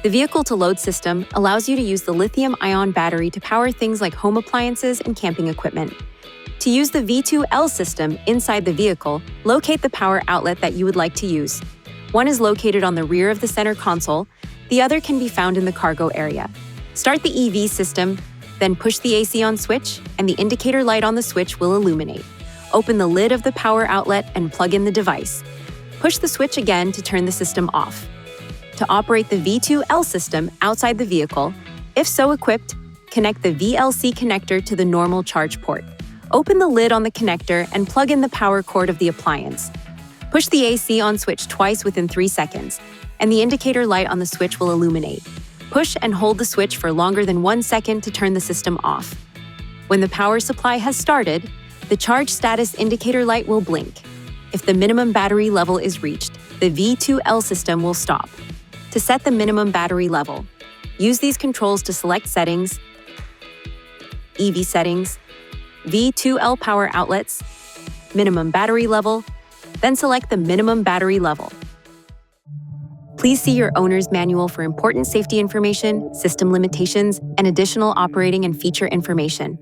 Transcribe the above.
The vehicle-to-load system allows you to use the lithium-ion battery to power things like home appliances and camping equipment. To use the V2L system inside the vehicle, locate the power outlet that you would like to use. One is located on the rear of the center console, the other can be found in the cargo area. Start the EV system, then push the AC on switch, and the indicator light on the switch will illuminate. Open the lid of the power outlet and plug in the device. Push the switch again to turn the system off. To operate the V2L system outside the vehicle, if so equipped, connect the VLC connector to the normal charge port. Open the lid on the connector and plug in the power cord of the appliance. Push the AC on switch twice within 3 seconds, and the indicator light on the switch will illuminate. Push and hold the switch for longer than 1 second to turn the system off. When the power supply has started, the charge status indicator light will blink. If the minimum battery level is reached, the V2L system will stop. To set the minimum battery level, use these controls to select settings, EV settings, V2L power outlets, minimum battery level, then select the minimum battery level. Please see your owner's manual for important safety information, system limitations, and additional operating and feature information.